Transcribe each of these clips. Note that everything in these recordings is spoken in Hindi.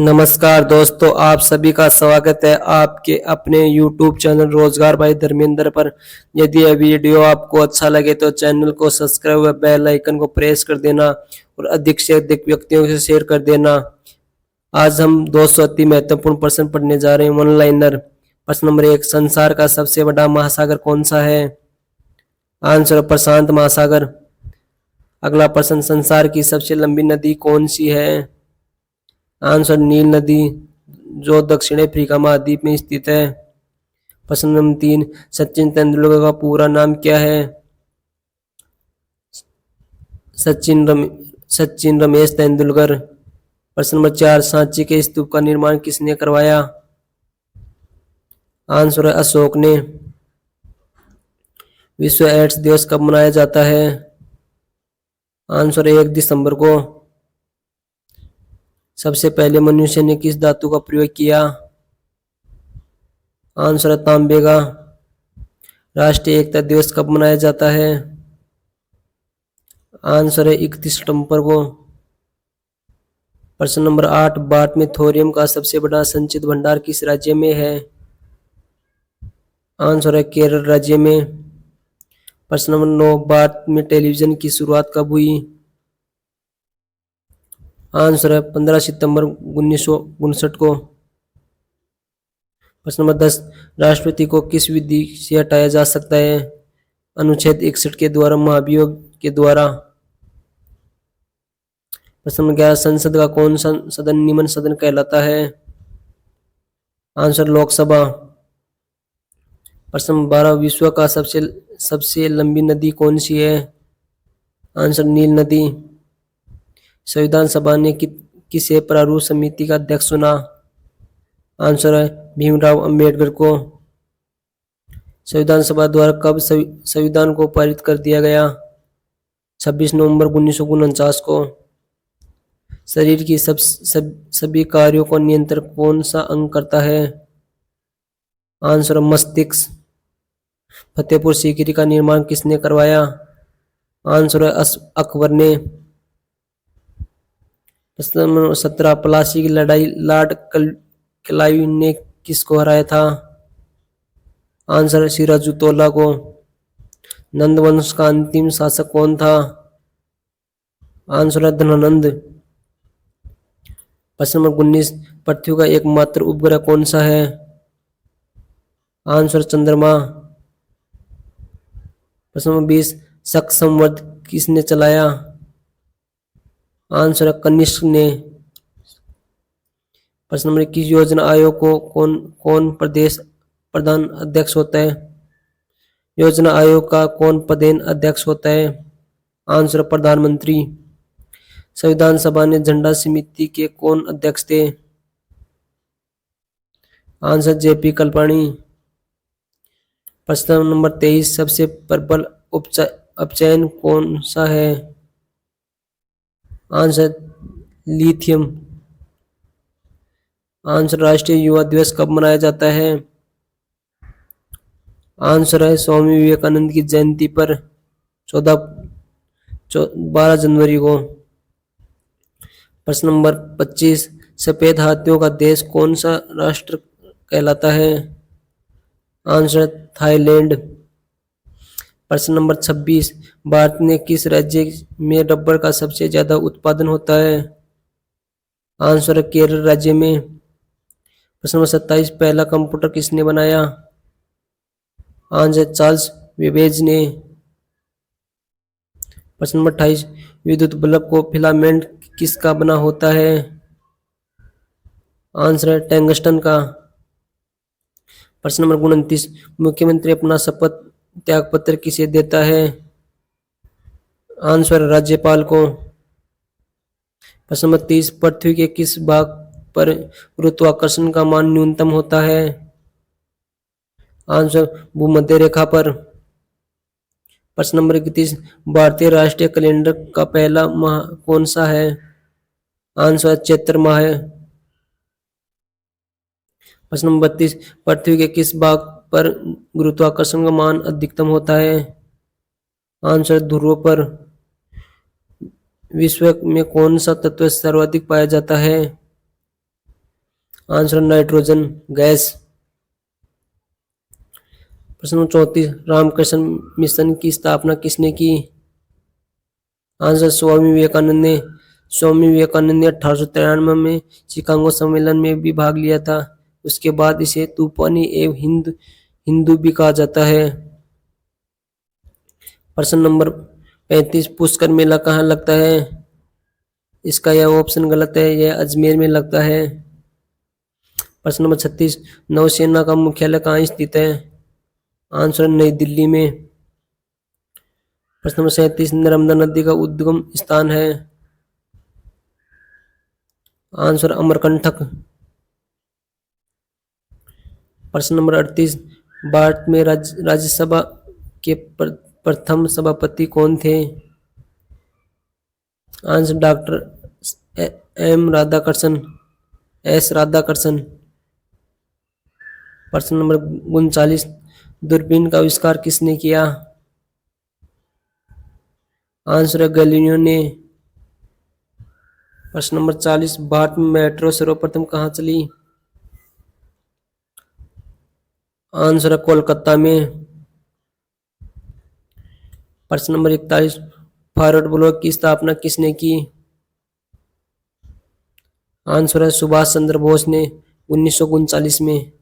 नमस्कार दोस्तों, आप सभी का स्वागत है आपके अपने YouTube चैनल रोजगार भाई धर्मेंद्र पर। यदि यह वीडियो आपको अच्छा लगे तो चैनल को सब्सक्राइब व बेल आइकन को प्रेस कर देना और अधिक से अधिक व्यक्तियों से शेयर कर देना। आज हम 200 अति महत्वपूर्ण प्रश्न पढ़ने जा रहे हैं। One liner. प्रश्न नंबर 1, संसार का सबसे बड़ा महासागर कौन सा है? आंसर प्रशांत महासागर। अगला प्रश्न, संसार की सबसे लंबी नदी कौन सी है? आंसर नील नदी, जो दक्षिण अफ्रीका महाद्वीप में स्थित है। प्रश्न नंबर 3, सचिन तेंदुलकर का पूरा नाम क्या है? सचिन रमेश तेंदुलकर। प्रश्न नंबर 4, सांची के स्तूप का निर्माण किसने करवाया? आंसर है अशोक ने। विश्व एड्स दिवस कब मनाया जाता है? आंसर है 1 दिसंबर को। सबसे पहले मनुष्य ने किस धातु का प्रयोग किया? आंसर है तांबे का। राष्ट्रीय एकता दिवस कब मनाया जाता है? आंसर है 31 सितंबर को। प्रश्न नंबर 8, भारत में थोरियम का सबसे बड़ा संचित भंडार किस राज्य में है? आंसर है केरल राज्य में। प्रश्न नंबर 9, भारत में टेलीविजन की शुरुआत कब हुई? आंसर है 15 सितंबर 1959 को। प्रश्न नंबर 10, राष्ट्रपति को किस विधि से हटाया जा सकता है? अनुच्छेद 61 के द्वारा, महाभियोग के द्वारा। प्रश्न नंबर 11, संसद का कौन सा सदन निम्न सदन कहलाता है? आंसर लोकसभा। प्रश्न नंबर 12, विश्व का सबसे लंबी नदी कौन सी है? आंसर नील नदी। संविधान सभा ने किसे प्रारूप समिति का अध्यक्ष चुना? आंसर है भीमराव अंबेडकर को। संविधान सभा द्वारा कब संविधान को पारित कर दिया गया? 26 नवंबर 1949 को। शरीर की सभी कार्यों को नियंत्रण कौन सा अंग करता है? आंसर मस्तिष्क। फतेहपुर सीकरी का निर्माण किसने करवाया? आंसर है अकबर ने। प्रश्न नंबर 17, प्लासी की लड़ाई लॉर्ड क्लाइव ने किसको हराया था? आंसर है सिराजुद्दौला को। नंद वंश का अंतिम शासक कौन था? आंसर है धनानंद। प्रश्न नंबर 19, पृथ्वी का एकमात्र उपग्रह कौन सा है? आंसर चंद्रमा। प्रश्न नंबर 20, शक संवत किसने चलाया? आंसर है कनिष्क ने। प्रश्न नंबर 21, योजना आयोग को कौन प्रदेश प्रधान अध्यक्ष होता है? योजना आयोग का कौन प्रधान अध्यक्ष होता है? आंसर प्रधानमंत्री। संविधान सभा ने झंडा समिति के कौन अध्यक्ष थे? आंसर जेपी कलपाणी। प्रश्न नंबर 23, सबसे प्रबल अपचयन कौन सा है? Answer lithium. आंसर राष्ट्रीय युवा दिवस कब मनाया जाता है? आंसर है स्वामी विवेकानंद की जयंती पर 12 जनवरी को। प्रश्न नंबर 25, सफेद हाथियों का देश कौन सा राष्ट्र कहलाता है? Answer Thailand. प्रश्न नंबर 26, भारत में किस राज्य में रबर का सबसे ज्यादा उत्पादन होता है? आंसर केरल राज्य में। प्रश्न नंबर 27, पहला कंप्यूटर किसने बनाया? आंसर चार्ल्स बेबेज ने। प्रश्न नंबर 28, विद्युत बल्ब को फिलामेंट किसका बना होता है? आंसर है टंगस्टन का। प्रश्न नंबर 29, मुख्यमंत्री अपना शपथ त्याग पत्र किसे देता है? आंसर राज्यपाल को। प्रश्न नंबर 30, पृथ्वी के किस भाग पर गुरुत्वाकर्षण का मान न्यूनतम होता है? आंसर भूमध्य रेखा पर। प्रश्न नंबर 31, भारतीय राष्ट्रीय कैलेंडर का पहला माह कौन सा है? आंसर चैत्र माह है। प्रश्न नंबर 32, पृथ्वी के किस भाग पर गुरुत्वाकर्षण का मान अधिकतम होता है? आंसर ध्रुव पर। विश्व में कौन सा तत्व सर्वाधिक पाया जाता है? Answer nitrogen gas. प्रश्न नंबर 34, रामकृष्ण मिशन की स्थापना किसने की? आंसर स्वामी विवेकानंद ने। स्वामी विवेकानंद ने 1893 में शिकागो सम्मेलन में भी भाग लिया था। उसके बाद इसे तूफानी एवं हिंदू भी कहा जाता है। प्रश्न नंबर 35, पुष्कर मेला कहाँ लगता है? इसका यह ऑप्शन गलत है, यह अजमेर में लगता है। प्रश्न नंबर 36, नौसेना का मुख्यालय कहाँ स्थित है? आंसर नई दिल्ली में। प्रश्न नंबर 37, नर्मदा नदी का उद्गम स्थान है? आंसर अमरकंटक। प्रश्न नंबर 38, भारत में राज्यसभा के प्रथम सभापति कौन थे? Answer doctor M Radhakrishnan, S Radhakrishnan. प्रश्न नंबर 39, दूरबीन का आविष्कार किसने किया? आंसर गैलीलियो ने। प्रश्न नंबर 40, भारत में मेट्रो सर्वप्रथम कहाँ चली? आंसर कोलकाता में। प्रश्न नंबर 41, फॉरवर्ड ब्लॉक की स्थापना किसने की? आंसर है सुभाष चंद्र बोस ने 1939 में,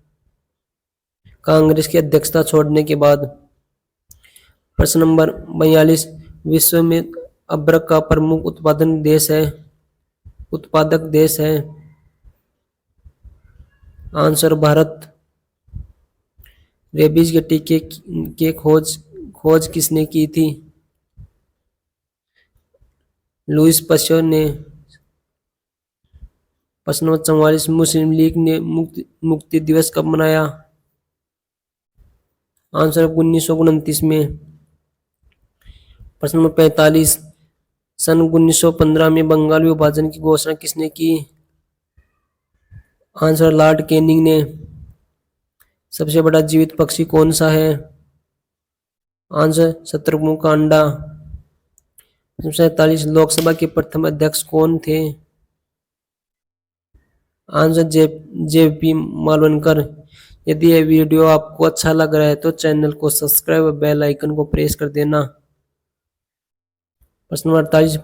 कांग्रेस की अध्यक्षता छोड़ने के बाद। प्रश्न नंबर 42, विश्व में अदरक का प्रमुख उत्पादक देश है? आंसर भारत। रेबीज के टीके के खोज किसने की थी? लुईस पास्चर ने। प्रश्न नंबर 44, मुस्लिम लीग ने मुक्ति दिवस कब मनाया? आंसर 1929 में। प्रश्न नंबर 45, सन 1915 में बंगाल विभाजन की घोषणा किसने की? आंसर लॉर्ड कैनिंग ने। सबसे बड़ा जीवित पक्षी कौन सा है? आंसर शतुरमुर्ग का अंडा। 47, लोकसभा के प्रथम अध्यक्ष कौन थे? Answer JP Mavalankar. यदि यह वीडियो आपको अच्छा लग रहा है तो चैनल को सब्सक्राइब और बेल आइकन को प्रेस कर देना। प्रश्न नंबर 48,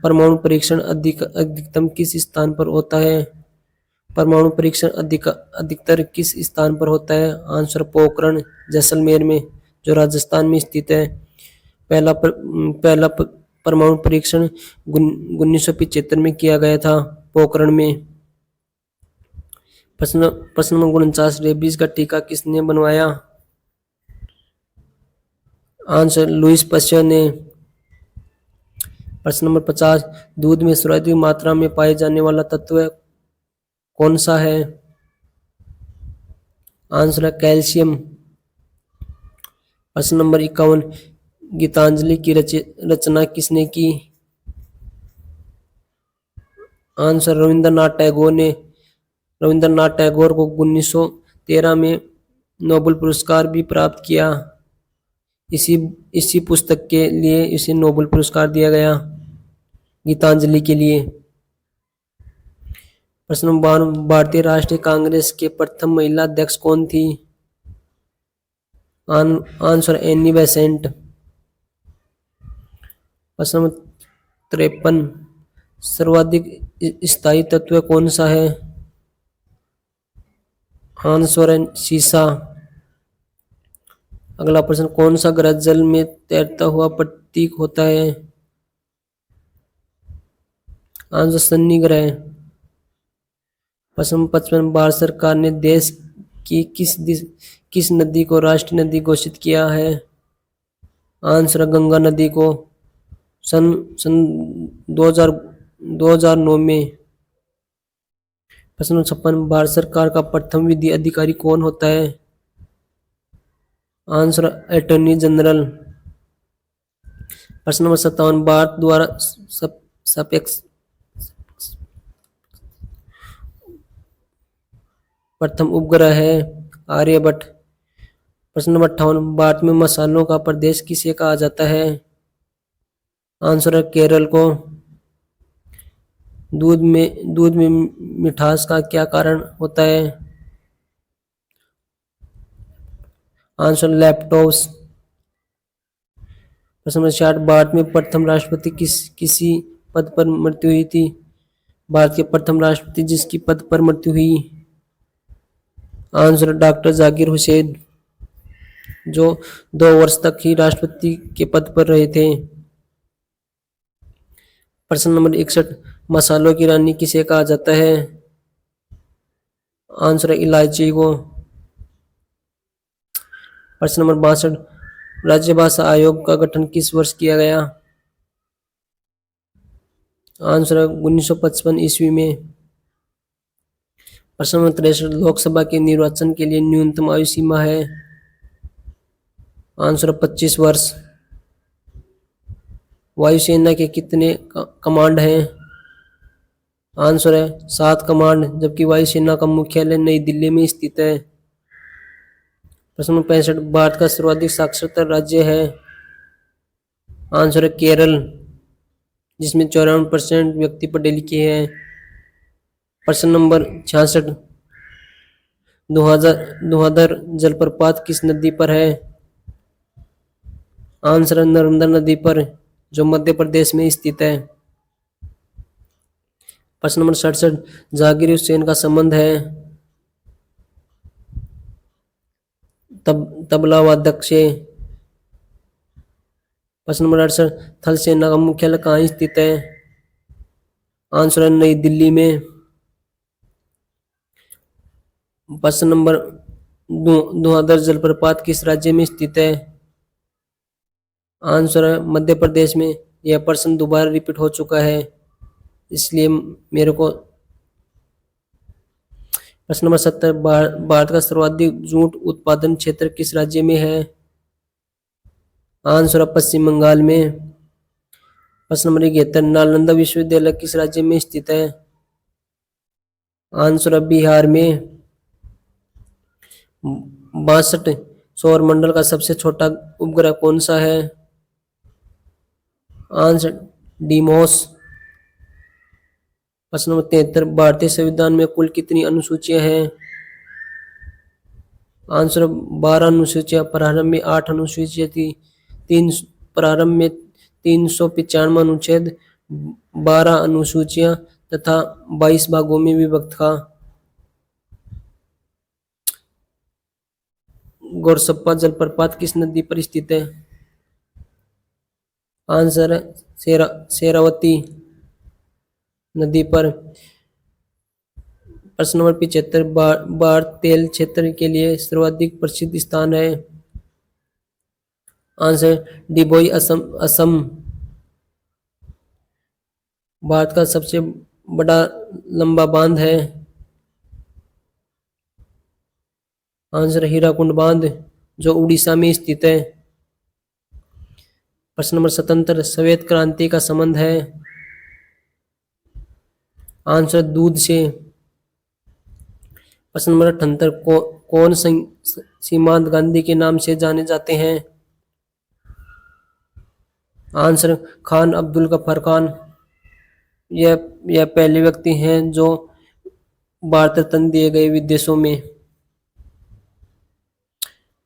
परमाणु परीक्षण अधिकतम किस स्थान पर होता है? परमाणु परीक्षण अधिकतर किस स्थान पर होता है? आंसर पोखरण जैसलमेर में, जो राजस्थान में स्थित है। पहला परमाणु परीक्षण 1975 में किया गया था पोखरण में। प्रश्न नंबर 49, रेबीज का टीका किसने बनवाया? आंसर लुईस पास्चर ने। प्रश्न नंबर 50, दूध में सर्वाधिक मात्रा में पाए जाने वाला तत्व कौन सा है? आंसर है कैल्शियम। प्रश्न नंबर 51, गीतांजलि की रचना किसने की? आंसर रविंद्रनाथ टैगोर ने। रविंद्रनाथ टैगोर को 1913 में नोबेल पुरस्कार भी प्राप्त किया। इसी पुस्तक के लिए इसे नोबेल पुरस्कार दिया गया, गीतांजलि के लिए। प्रश्न नंबर 52, भारतीय राष्ट्रीय कांग्रेस के प्रथम महिला अध्यक्ष कौन थी? Answer Annie Besant. प्रश्न नंबर 53, सर्वाधिक स्थायी तत्व कौन सा है? आंसर है सीसा। अगला प्रश्न, कौन सा ग्रह जल में तैरता हुआ प्रतीक होता है? आंसर शनि ग्रह। प्रश्न 55, भारत सरकार ने देश की किस नदी को राष्ट्रीय नदी घोषित किया है? आंसर गंगा नदी को सन 2009 में। प्रश्न 56, भारत सरकार का प्रथम विधि अधिकारी कौन होता है? Answer attorney general. प्रश्न नंबर 57, भारत द्वारा सापेक्ष प्रथम उपग्रह है आर्यभट्ट। प्रश्न नंबर 58, भारत में मसालों का प्रदेश किसे कहा जाता है? आंसर है केरल को। दूध में मिठास का क्या कारण होता है? Answer lactose. प्रश्न नंबर 60, भारत में प्रथम राष्ट्रपति किसी पद पर मृत्यु हुई थी? भारत के प्रथम राष्ट्रपति जिसकी पद पर मृत्यु हुई? आंसर डॉक्टर जाकिर हुसैन, जो 2 वर्ष तक ही राष्ट्रपति के पद पर रहे थे। प्रश्न नंबर 61, मसालों की रानी किसे कहा जाता है? आंसर है इलायची को। प्रश्न नंबर 62, राज्य भाषा आयोग का गठन किस वर्ष किया गया? आंसर है 1955 ईस्वी में। प्रश्न नंबर 63, लोकसभा के निर्वाचन के लिए न्यूनतम आयु सीमा है? आंसर 25 वर्ष। वायुसेना के कितने कमांड हैं? आंसर है 7 कमांड, जबकि वायुसेना का मुख्यालय नई दिल्ली में स्थित है। प्रश्न नंबर 65, भारत का सर्वाधिक साक्षरता राज्य है? आंसर है केरल, जिसमें 94% व्यक्ति पढ़े लिखे हैं। प्रश्न नंबर 66, धुआंधार जलप्रपात किस नदी पर है? आंसर है नर्मदा नदी पर, जो मध्य प्रदेश में स्थित है। प्रश्न नंबर 67, जाकिर हुसैन का संबंध है? तबला वादक से। प्रश्न नंबर 68, थल सेना का मुख्यालय कहाँ स्थित है? आंसर है नई दिल्ली में। प्रश्न नंबर धुआंधार जलप्रपात किस राज्य में स्थित है? आंसर है मध्य प्रदेश में। यह प्रश्न दोबारा रिपीट हो चुका है, इसलिए मेरे को। प्रश्न नंबर 70, भारत का सर्वाधिक जूट उत्पादन क्षेत्र किस राज्य में है? आंसर है पश्चिम बंगाल में। प्रश्न नंबर 71, नालंदा विश्वविद्यालय किस राज्य में स्थित है? आंसर है बिहार में। 62, सौर मंडल का सबसे छोटा उपग्रह कौन सा है? Answer Deimos. प्रश्न नंबर 73, भारतीय संविधान में कुल कितनी अनुसूचियां हैं? आंसर 12 अनुसूचियां। प्रारंभ में 8 अनुसूचियां थी। प्रारंभ में 395 अनुच्छेद, 12 अनुसूचियां तथा 22 भागों में विभक्त था। गोरसप्पा जलप्रपात किस नदी पर स्थित है? आंसर है शेरावती नदी पर। प्रश्न नंबर 75, भारत तेल क्षेत्र के लिए सर्वाधिक प्रसिद्ध स्थान है? आंसर डिबोई असम। भारत का सबसे बड़ा लंबा बांध है? आंसर हीराकुंड बांध, जो उड़ीसा में स्थित है। प्रश्न नंबर 77, श्वेत क्रांति का संबंध है? आंसर दूध से। प्रश्न नंबर 78, कौन सीमांत गांधी के नाम से जाने जाते हैं? आंसर खान अब्दुल गफ्फार खान। यह पहले व्यक्ति हैं जो भारत रत्न दिए गए विदेशों में।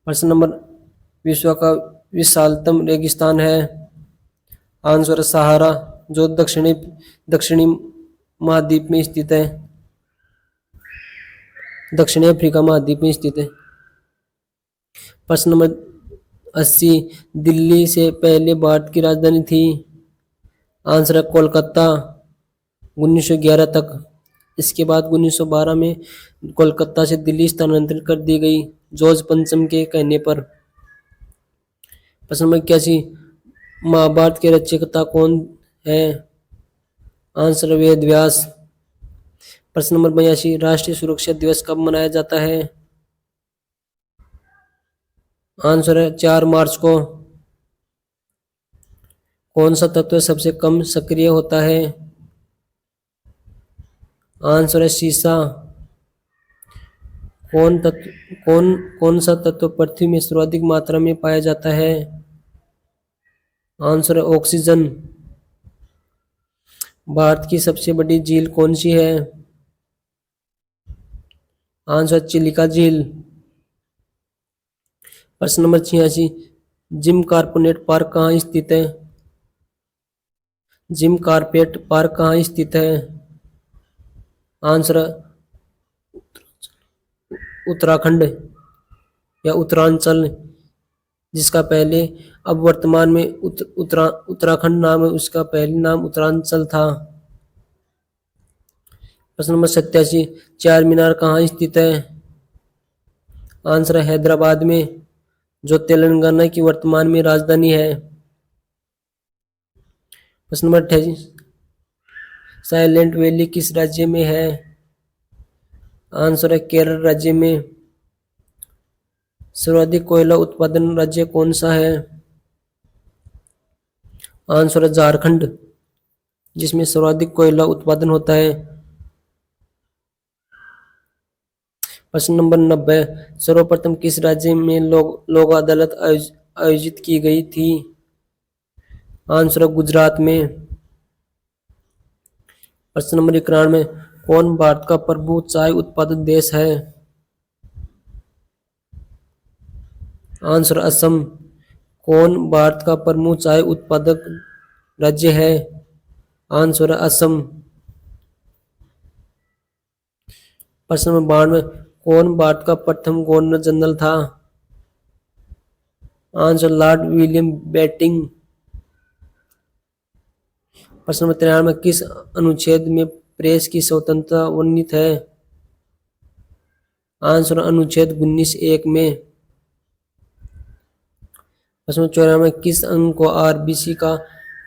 प्रश्न नंबर, विश्व का विशालतम रेगिस्तान है? आंसर सहारा, जो दक्षिणी महाद्वीप में स्थित है। दक्षिणी अफ्रीका महाद्वीप में स्थित है। प्रश्न नंबर 80, दिल्ली से पहले भारत की राजधानी थी? आंसर है कोलकाता, 1911 तक। इसके बाद 1912 में कोलकाता से दिल्ली स्थानांतरित कर दी गई, जॉर्ज पंचम के कहने पर। प्रश्न नंबर 81, महाभारत के रचयिता कौन है? आंसर वेद व्यास। प्रश्न नंबर 82, राष्ट्रीय सुरक्षा दिवस कब मनाया जाता है? आंसर है 4 मार्च को। कौन सा तत्व सबसे कम सक्रिय होता है? आंसर है सीसा। कौन सा तत्व पृथ्वी में सर्वाधिक मात्रा में पाया जाता है? आंसर है ऑक्सीजन। भारत की सबसे बड़ी झील कौन सी है? आंसर चिलिका झील। प्रश्न नंबर 86, जिम कारपोनेट पार्क कहाँ स्थित है? जिम कारपेट पार्क कहाँ स्थित है? आंसर उत्तराखंड या उत्तरांचल, जिसका पहले अब वर्तमान में उत्तराखंड नाम है, उसका पहले नाम उत्तरांचल था। प्रश्न नंबर 87, चार मीनार कहाँ स्थित है? आंसर हैदराबाद में, जो तेलंगाना की वर्तमान में राजधानी है। प्रश्न नंबर 28, साइलेंट वैली किस राज्य में है? आंसर है केरल राज्य में। सर्वाधिक कोयला उत्पादन राज्य कौन सा है? आंसर है झारखंड, जिसमें सर्वाधिक कोयला उत्पादन होता है। प्रश्न नंबर 90, सर्वप्रथम किस राज्य में लोक अदालत आयोजित की गई थी? आंसर है गुजरात में। प्रश्न नंबर 91, कौन भारत का प्रमुख चाय उत्पादक देश है? आंसर असम। कौन भारत का प्रमुख चाय उत्पादक राज्य है? आंसर असम। प्रश्न नंबर 92, कौन भारत का प्रथम गवर्नर जनरल था? Answer Lord William Bentinck. प्रश्न नंबर 93, किस अनुच्छेद में प्रेस की स्वतंत्रता वर्णित है? आंसर अनुच्छेद 19(1) में। प्रश्न नंबर 94, किस अंग को आरबीसी का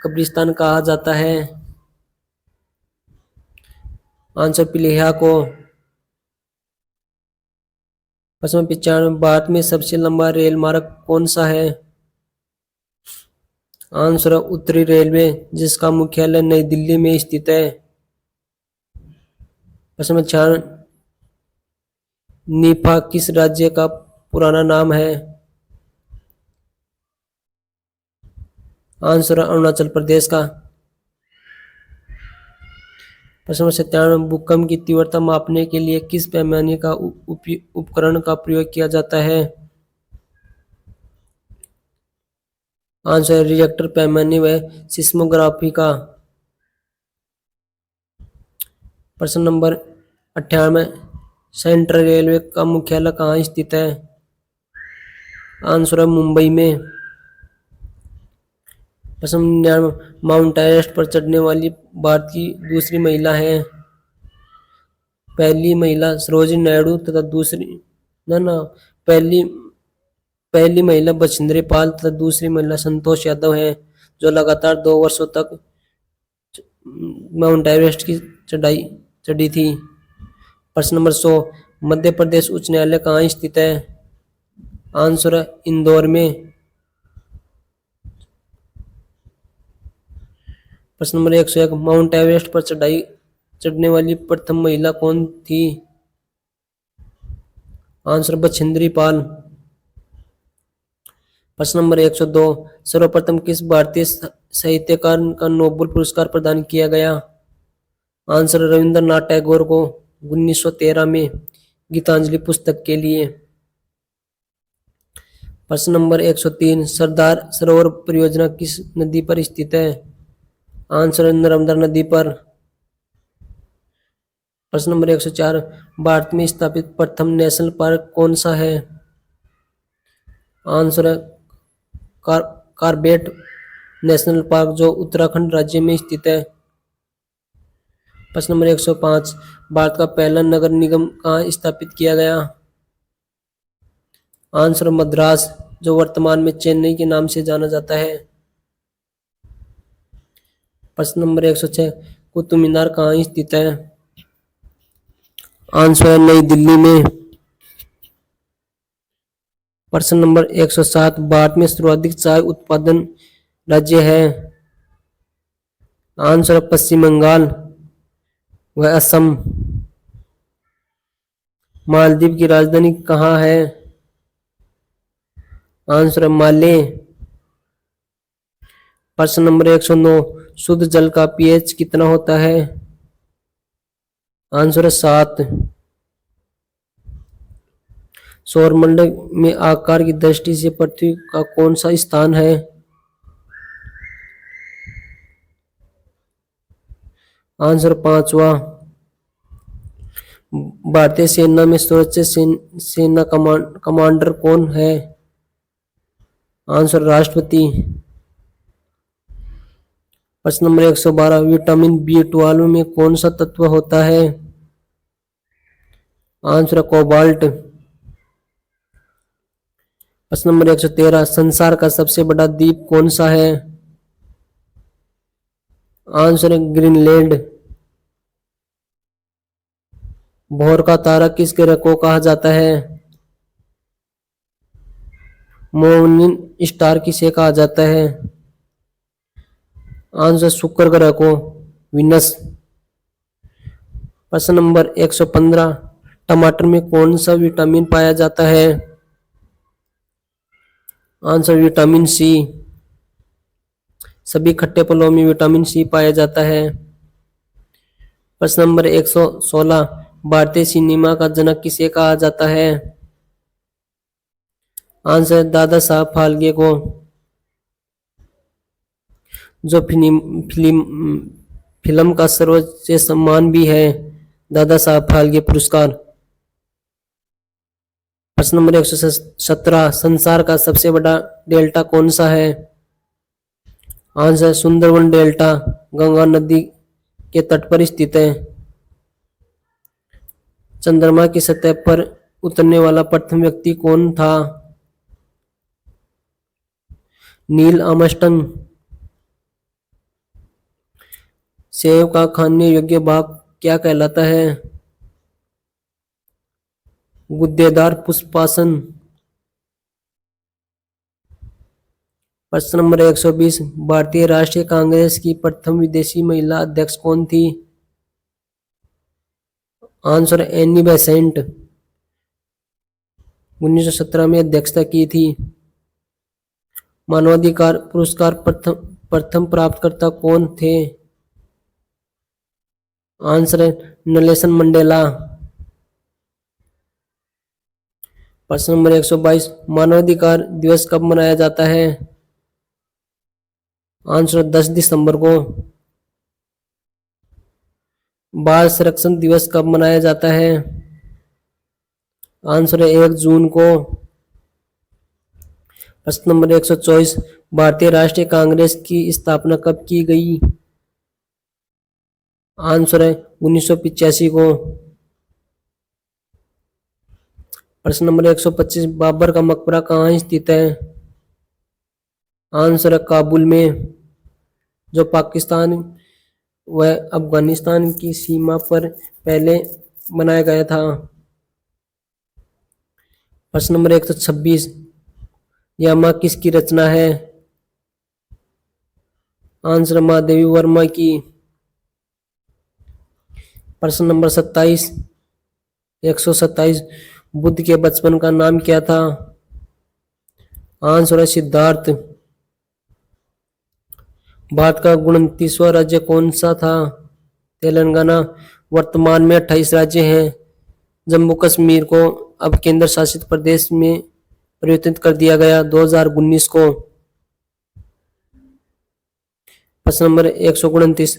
कब्रिस्तान कहा जाता है? आंसर प्लीहा को। प्रश्न नंबर 95, भारत में सबसे लंबा रेल मार्ग कौन सा है? आंसर उत्तरी रेलवे, जिसका मुख्यालय नई दिल्ली में स्थित है। प्रश्न नंबर 96, नीफा किस राज्य का पुराना नाम है? आंसर अरुणाचल प्रदेश का। प्रश्न नंबर 97, भूकंप की तीव्रता मापने के लिए किस पैमाने का उपकरण का प्रयोग किया जाता है? आंसर रिएक्टर पैमाने व सिस्मोग्राफी का। प्रश्न नंबर 98, सेंट्रल रेलवे का मुख्यालय कहाँ स्थित है? आंसर मुंबई में। प्रश्न 99, माउंट एवरेस्ट पर चढ़ने वाली भारत की दूसरी महिला है? पहली महिला सरोजिनी नायडू तथा दूसरी पहली पहली महिला बछेंद्री पाल तथा दूसरी महिला संतोष यादव है, जो लगातार 2 वर्षों तक माउंट एवरेस्ट की चढ़ी थी। प्रश्न नंबर 100, मध्य प्रदेश उच्च न्यायालय कहाँ स्थित है? आंसर इंदौर में। प्रश्न नंबर 101, माउंट एवरेस्ट पर चढ़ने वाली प्रथम महिला कौन थी? आंसर बछेंद्री पाल। प्रश्न नंबर 102, सर्वप्रथम किस भारतीय साहित्यकार का नोबेल पुरस्कार प्रदान किया गया? आंसर रविंद्रनाथ टैगोर को 1913 में गीतांजलि पुस्तक के लिए। प्रश्न नंबर 103, सरदार सरोवर परियोजना किस नदी पर स्थित है? आंसर नर्मदा नदी पर। प्रश्न नंबर 104, भारत में स्थापित प्रथम नेशनल पार्क कौन सा है? आंसर कार्बेट नेशनल पार्क, जो उत्तराखंड राज्य में स्थित है। प्रश्न नंबर 105, भारत का पहला नगर निगम कहाँ स्थापित किया गया? आंसर मद्रास, जो वर्तमान में चेन्नई के नाम से जाना जाता है। प्रश्न नंबर 106, कुतुब मीनार कहाँ स्थित है? आंसर नई दिल्ली में। प्रश्न नंबर 107, भारत में सर्वाधिक चाय उत्पादन राज्य है? आंसर पश्चिम बंगाल व असम। मालदीव की राजधानी कहाँ है? आंसर माले। प्रश्न नंबर 109, शुद्ध जल का पीएच कितना होता है? आंसर है 7। सौरमंडल में आकार की दृष्टि से पृथ्वी का कौन सा स्थान है? आंसर 5वां। भारतीय सेना में सर्वोच्च सेना कमांडर कौन है? आंसर राष्ट्रपति। प्रश्न नंबर 112, विटामिन B12 में कौन सा तत्व होता है? Answer cobalt. प्रश्न नंबर 113, संसार का सबसे बड़ा द्वीप कौन सा है? Answer Greenland. भोर का तारा किस ग्रह को कहा जाता है? मॉर्निंग स्टार किसे कहा जाता है? आंसर शुक्र ग्रह को, विनस। प्रश्न नंबर 115, टमाटर में कौन सा विटामिन पाया जाता है? Answer vitamin C. सभी खट्टे फलों में विटामिन सी पाया जाता है। प्रश्न नंबर 116, भारतीय सिनेमा का जनक किसे कहा जाता है? आंसर दादा साहब फाल्के को, जो फिल्म का सर्वोच्च सम्मान भी है, दादा साहब फाल्के पुरस्कार। प्रश्न नंबर 117, संसार का सबसे बड़ा डेल्टा कौन सा है? आंसर सुंदरवन डेल्टा, गंगा नदी के तट पर स्थित है। चंद्रमा की सतह पर उतरने वाला प्रथम व्यक्ति कौन था? Neil Armstrong. सेब का खाने योग्य भाग क्या कहलाता है? गुद्देदार पुष्पासन। प्रश्न नंबर 120, भारतीय राष्ट्रीय कांग्रेस की प्रथम विदेशी महिला अध्यक्ष कौन थी? आंसर एनी बेसेंट, 1917 में अध्यक्षता की थी। मानवाधिकार पुरस्कार प्रथम प्राप्तकर्ता कौन थे? Answer Nelson Mandela. प्रश्न नंबर 122, मानवाधिकार दिवस कब मनाया जाता है? आंसर 10 दिसंबर को। बाल संरक्षण दिवस कब मनाया जाता है? आंसर 1 जून को। प्रश्न नंबर 124, भारतीय राष्ट्रीय कांग्रेस की स्थापना कब की गई? आंसर 1985 को। प्रश्न नंबर 125, बाबर का मकबरा कहाँ स्थित है? आंसर काबुल में, जो पाकिस्तान व अफगानिस्तान की सीमा पर पहले बनाया गया था। प्रश्न नंबर 126, यामा किसकी रचना है? आंसर महादेवी वर्मा की। प्रश्न नंबर 127, बुद्ध के बचपन का नाम क्या था? आंसर सिद्धार्थ। भारत का 29वां राज्य कौन सा था? तेलंगाना। वर्तमान में 28 राज्य हैं। जम्मू कश्मीर को अब केंद्र शासित प्रदेश में परिवर्तित कर दिया गया 2019 को। प्रश्न नंबर 129,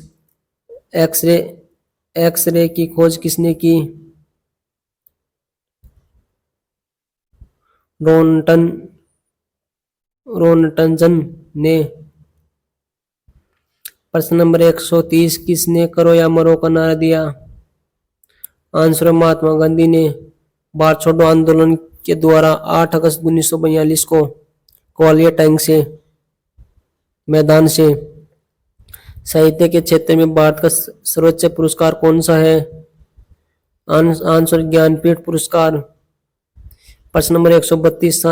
एक्सरे की खोज किसने की? रोनटन ने। प्रश्न नंबर 130, किसने करो या मरो का नारा दिया? आंसर महात्मा गांधी ने। भारत छोड़ो आंदोलन के द्वारा 8 अगस्त 1942 को ग्वालियर टैंक से मैदान से। साहित्य के क्षेत्र में भारत का सर्वोच्च पुरस्कार कौन सा है? आंसर ज्ञानपीठ पुरस्कार। प्रश्न नंबर 132,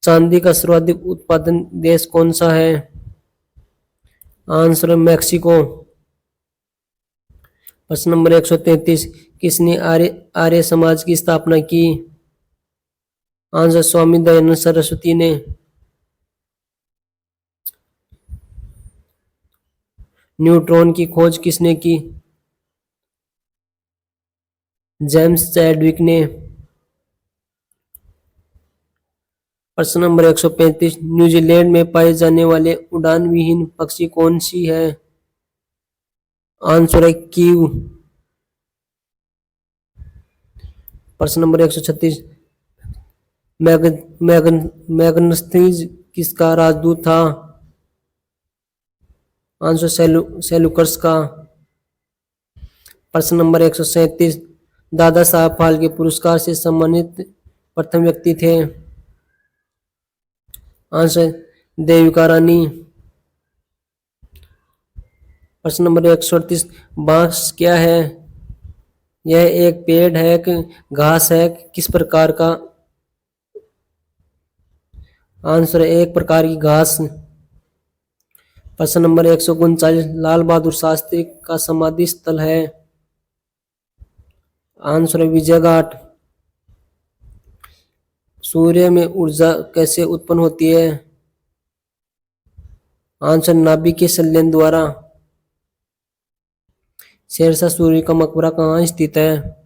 चांदी का सर्वाधिक उत्पादन देश कौन सा है? Answer Mexico. प्रश्न नंबर 133, किसने आर्य समाज की स्थापना की? आंसर स्वामी दयानंद सरस्वती ने। न्यूट्रॉन की खोज किसने की? जेम्स चैडविक ने। प्रश्न नंबर 135, न्यूजीलैंड में पाए जाने वाले उड़ान विहीन पक्षी कौन सी है? आंसर है कीव। प्रश्न नंबर 136, मैग्नथीज किसका राजदूत था? आंसर सेलुकस का। प्रश्न नंबर 137, दादा साहब फाल्के पुरस्कार से सम्मानित प्रथम व्यक्ति थे? आंसर देविका रानी। प्रश्न नंबर 138, बांस क्या है? यह एक पेड़ है कि घास है, किस प्रकार का? आंसर है एक प्रकार की घास। प्रश्न नंबर 139, लाल बहादुर शास्त्री का समाधि स्थल है? आंसर है विजय घाट। सूर्य में ऊर्जा कैसे उत्पन्न होती है? आंसर नाभिक के संलयन द्वारा। शेरशाह सूरी का मकबरा कहाँ स्थित है?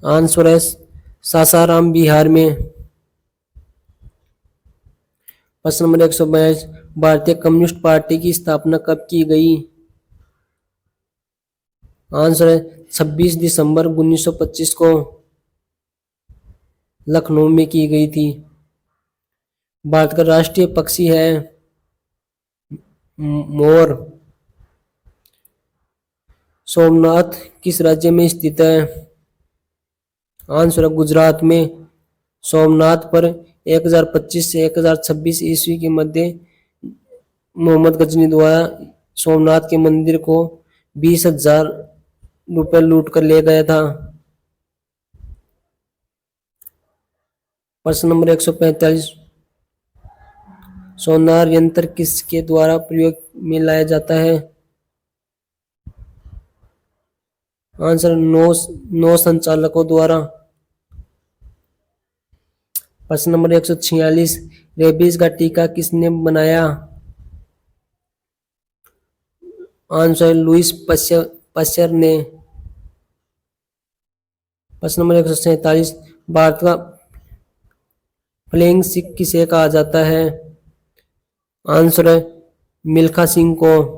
आंसर है सासाराम बिहार में। प्रश्न नंबर 142, भारतीय कम्युनिस्ट पार्टी की स्थापना कब की गई? आंसर है 26 दिसंबर 1925 को लखनऊ में की गई थी। भारत का राष्ट्रीय पक्षी है मोर। सोमनाथ किस राज्य में स्थित है? आंसर है गुजरात में। सोमनाथ पर 1025 से 1026 ईस्वी के मध्य मोहम्मद गजनी द्वारा सोमनाथ के मंदिर को 20,000 रुपये लूट कर ले गया था। प्रश्न नंबर 145, सोनार यंत्र किसके द्वारा प्रयोग में लाया जाता है? आंसर नौ संचालकों द्वारा। प्रश्न नंबर 146, रेबीज का टीका किसने बनाया? आंसर लुइस पस्चर ने। प्रश्न नंबर 147, भारत का फ्लैग सिख किसे कहा जाता है? आंसर है मिल्खा सिंह को।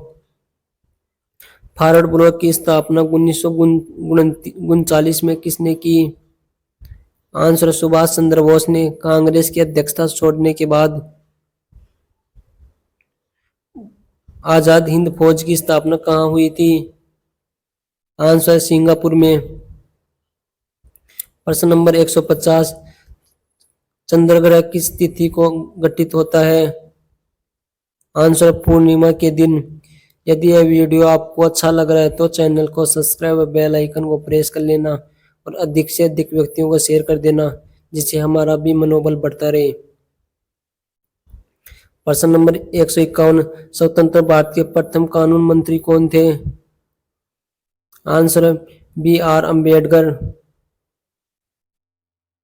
फॉरवर्ड ब्लॉक की स्थापना 1939 में किसने की? आंसर सुभाष चंद्र बोस ने कांग्रेस की अध्यक्षता छोड़ने के बाद। आजाद हिंद फौज की स्थापना कहाँ हुई थी? आंसर सिंगापुर में। प्रश्न नंबर 150, चंद्र ग्रह किस तिथि को घटित होता है? आंसर पूर्णिमा के दिन। यदि यह वीडियो आपको अच्छा लग रहा है तो चैनल को सब्सक्राइब और बेल आइकन को प्रेस कर लेना और अधिक से अधिक व्यक्तियों को शेयर कर देना, जिससे हमारा भी मनोबल बढ़ता रहे। प्रश्न नंबर 151, स्वतंत्र भारत के प्रथम कानून मंत्री कौन थे? Answer BR Ambedkar.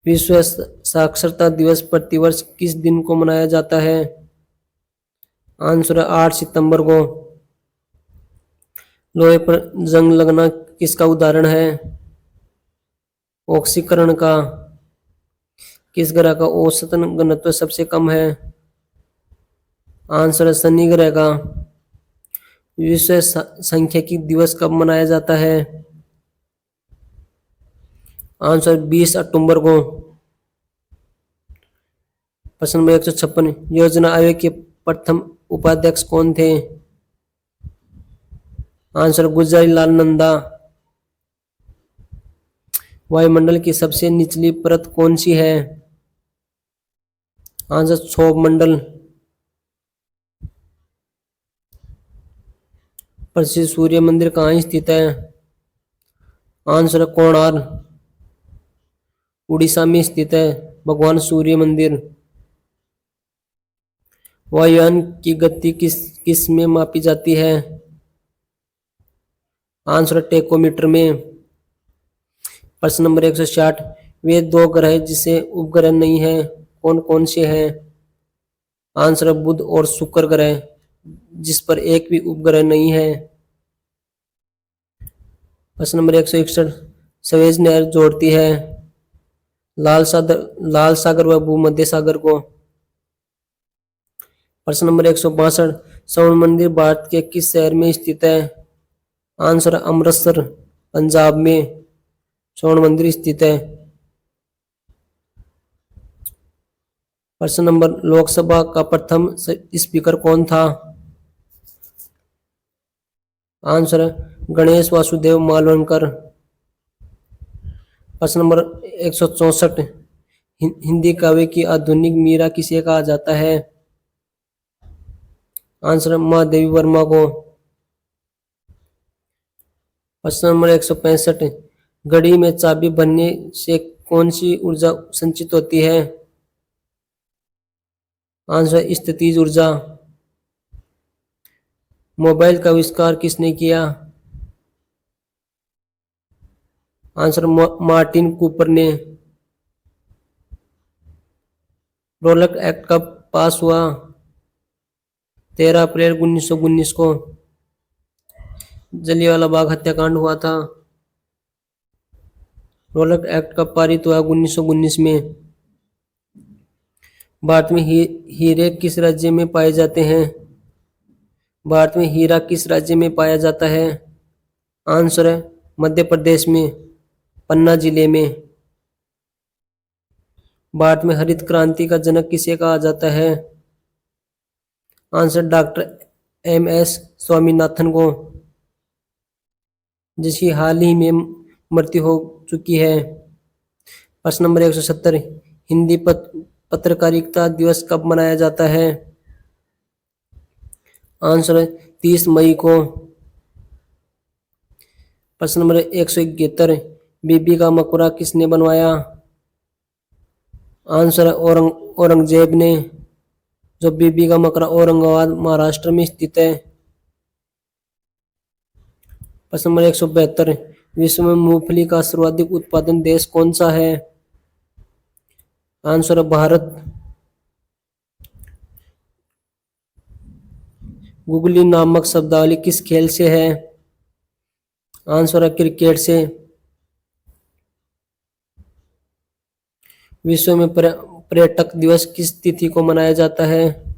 विश्व साक्षरता दिवस प्रतिवर्ष किस दिन को मनाया जाता है? आंसर 8 सितंबर को। लोहे पर जंग लगना किसका उदाहरण है? ऑक्सीकरण का। किस ग्रह का औसतन घनत्व सबसे कम है? आंसर शनि ग्रह का। विश्व सांख्यिकी दिवस कब मनाया जाता है? आंसर 20 अक्टूबर को। प्रश्न नंबर 156, योजना आयोग के प्रथम उपाध्यक्ष कौन थे? आंसर गुलजार लाल नंदा। वायुमंडल की सबसे निचली परत कौन सी है? आंसर क्षोभ मंडल। प्रसिद्ध सूर्य मंदिर कहाँ स्थित है? आंसर कोणार्क। उड़ीसा में स्थित है भगवान सूर्य मंदिर। वायुयान की गति किस में मापी जाती है? आंसर टेकोमीटर में। प्रश्न नंबर 160, वे दो ग्रह जिसे उपग्रह नहीं है कौन कौन से हैं? आंसर बुध और शुक्र ग्रह। जिस पर एक भी उपग्रह नहीं है। प्रश्न नंबर 161, स्वेज नहर जोड़ती है लाल सागर व भूमध्य सागर को। प्रश्न नंबर 162, स्वर्ण मंदिर भारत के किस शहर में स्थित है? आंसर अमृतसर, पंजाब में स्वर्ण मंदिर स्थित है। प्रश्न नंबर, लोकसभा का प्रथम स्पीकर कौन था? आंसर गणेश वासुदेव मालवणकर। प्रश्न नंबर 164, हिंदी काव्य की आधुनिक मीरा किसे कहा जाता है? आंसर महादेवी वर्मा को। प्रश्न नंबर 165, घड़ी में चाबी भरने से कौन सी ऊर्जा संचित होती है? आंसर स्थितिज ऊर्जा। मोबाइल का आविष्कार किसने किया? आंसर मार्टिन कूपर ने। रोलक एक्ट कब पास हुआ? 13 अप्रैल 1919 को जलियांवाला बाग हत्याकांड हुआ था। रोलक एक्ट कब पारित हुआ? 1919 में। भारत में हीरे किस राज्य में पाए जाते हैं? भारत में हीरा किस राज्य में पाया जाता है? आंसर है मध्य प्रदेश में, पन्ना जिले में। भारत में हरित क्रांति का जनक किसे कहा जाता है? Answer doctor MS. स्वामीनाथन को, जिसकी हाल ही में मृत्यु हो चुकी है। प्रश्न नंबर 170, हिंदी पत्रकारिता दिवस कब मनाया जाता है? आंसर 30 मई को। प्रश्न नंबर 171, बीबी का मकबरा किसने बनवाया? आंसर औरंगजेब ने, जो बीबी का मकबरा औरंगाबाद महाराष्ट्र में स्थित है। प्रश्न नंबर 172, विश्व में मूंगफली का सर्वाधिक उत्पादन देश कौन सा है? आंसर भारत। गुगली नामक शब्दावली किस खेल से है? आंसर क्रिकेट से। विश्व में पर्यटक दिवस किस तिथि को मनाया जाता है?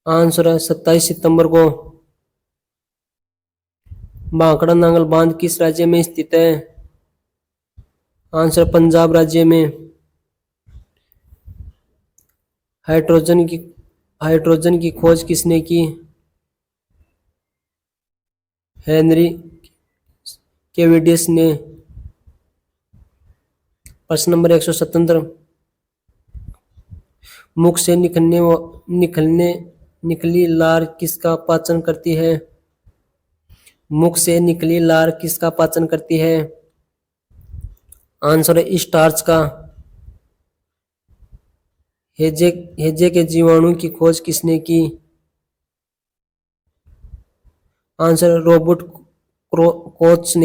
आंसर 27 सितंबर को। भाखड़ा नांगल बांध किस राज्य में स्थित है? आंसर पंजाब राज्य में। हाइड्रोजन की खोज किसने की? हेनरी केविडिस ने। प्रश्न नंबर 177, मुख से निकली लार किसका पाचन करती है? मुख से निकली लार किसका पाचन करती है? आंसर है स्टार्च का। हेजे के जीवाणु की खोज किसने की? आंसर रॉबर्ट कोच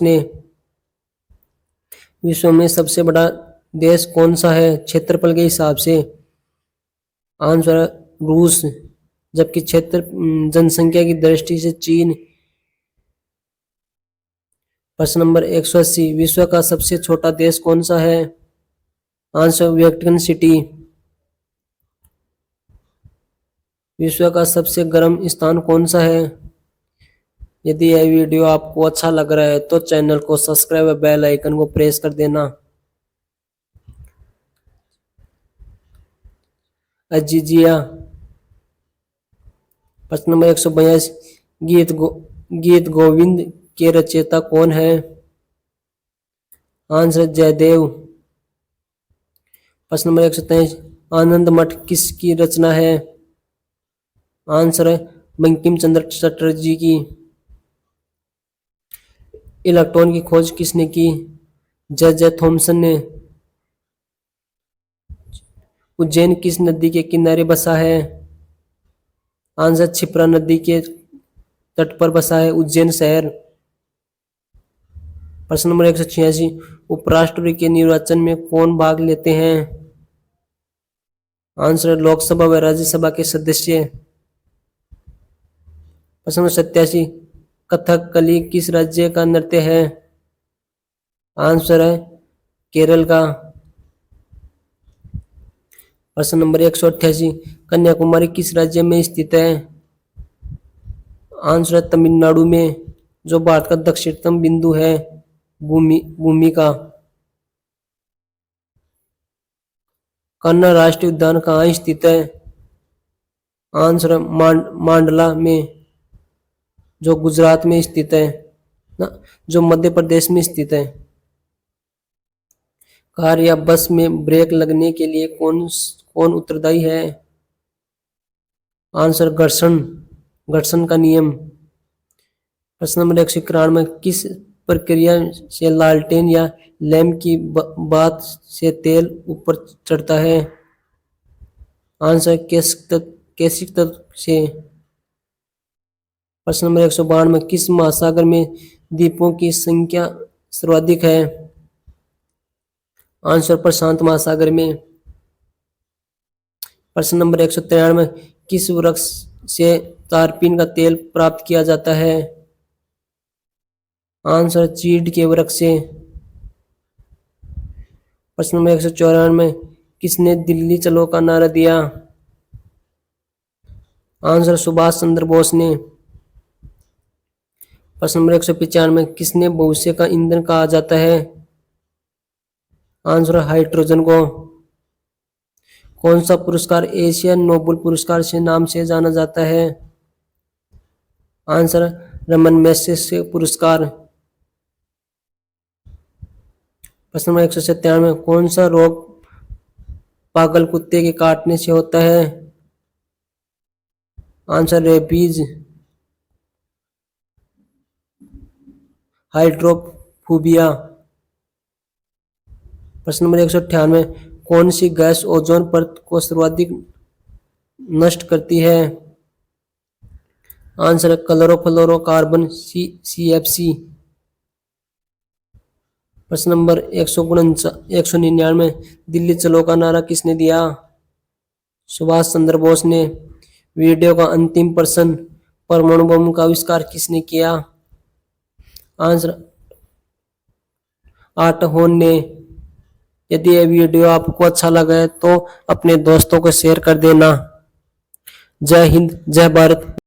ने। विश्व में सबसे बड़ा देश कौन सा है क्षेत्रफल के हिसाब से? आंसर रूस, जबकि जनसंख्या की दृष्टि से चीन। प्रश्न नंबर 180, विश्व का सबसे छोटा देश कौन सा है? Answer Vatican city. विश्व का सबसे गर्म स्थान कौन सा है? यदि यह वीडियो आपको अच्छा लग रहा है तो चैनल को सब्सक्राइब और बेल आइकन को प्रेस कर देना। अजीजिया। प्रश्न नंबर 182, गीत गोविंद के रचयिता कौन है? आंसर जयदेव। प्रश्न नंबर 123, आनंद मठ किसकी रचना है? आंसर है बंकिम चंद्र चटर्जी की। इलेक्ट्रॉन की खोज किसने की? जे थॉमसन ने। उज्जैन किस नदी के किनारे बसा है? आंसर क्षिप्रा नदी के तट पर बसा है उज्जैन शहर। प्रश्न नंबर 186, उपराष्ट्रपति के निर्वाचन में कौन भाग लेते हैं? आंसर लोकसभा व राज्यसभा के सदस्य। प्रश्न नंबर 87, कथकली किस राज्य का नृत्य है? आंसर है केरल का। प्रश्न नंबर 188, कन्याकुमारी किस राज्य में स्थित है? आंसर है तमिलनाडु में, जो भारत का दक्षिणतम बिंदु है भूमि का। कान्हा राष्ट्रीय उद्यान कहाँ स्थित है? आंसर है मांडला में, जो गुजरात में स्थित है ना, जो मध्य प्रदेश में स्थित है। कार या बस में ब्रेक लगने के लिए कौन उत्तरदायी है? आंसर घर्षण का नियम। प्रश्न नंबर 191, किस प्रक्रिया से लालटेन या लैंप की बात से तेल ऊपर चढ़ता है? आंसर कैसिक तत्व से। प्रश्न नंबर 192, किस महासागर में द्वीपों की संख्या सर्वाधिक है? आंसर प्रशांत महासागर में। प्रश्न नंबर 193, किस वृक्ष से तारपीन का तेल प्राप्त किया जाता है? आंसर चीड़ के वृक्ष से। प्रश्न नंबर 194, किसने दिल्ली चलो का नारा दिया? आंसर सुभाष चंद्र बोस ने। प्रश्न नंबर 195, किसने भविष्य का ईंधन कहा जाता है? आंसर हाइड्रोजन को। कौन सा पुरस्कार एशियन नोबेल पुरस्कार से नाम से जाना जाता है? आंसर रमन मैग्सेसे पुरस्कार। प्रश्न नंबर 197, कौन सा रोग पागल कुत्ते के काटने से होता है? Answer rabies. हाइड्रोफोबिया। प्रश्न नंबर 198, कौन सी गैस ओजोन परत को सर्वाधिक नष्ट करती है? Answer chlorofluorocarbon CFC। प्रश्न नंबर 199, दिल्ली चलो का नारा किसने दिया? सुभाष चंद्र बोस ने। वीडियो का अंतिम प्रश्न, परमाणु बम का आविष्कार किसने किया? आंसर आर्ट होन ने। यदि यह वीडियो आपको अच्छा लगा है तो अपने दोस्तों को शेयर कर देना। जय हिंद, जय भारत।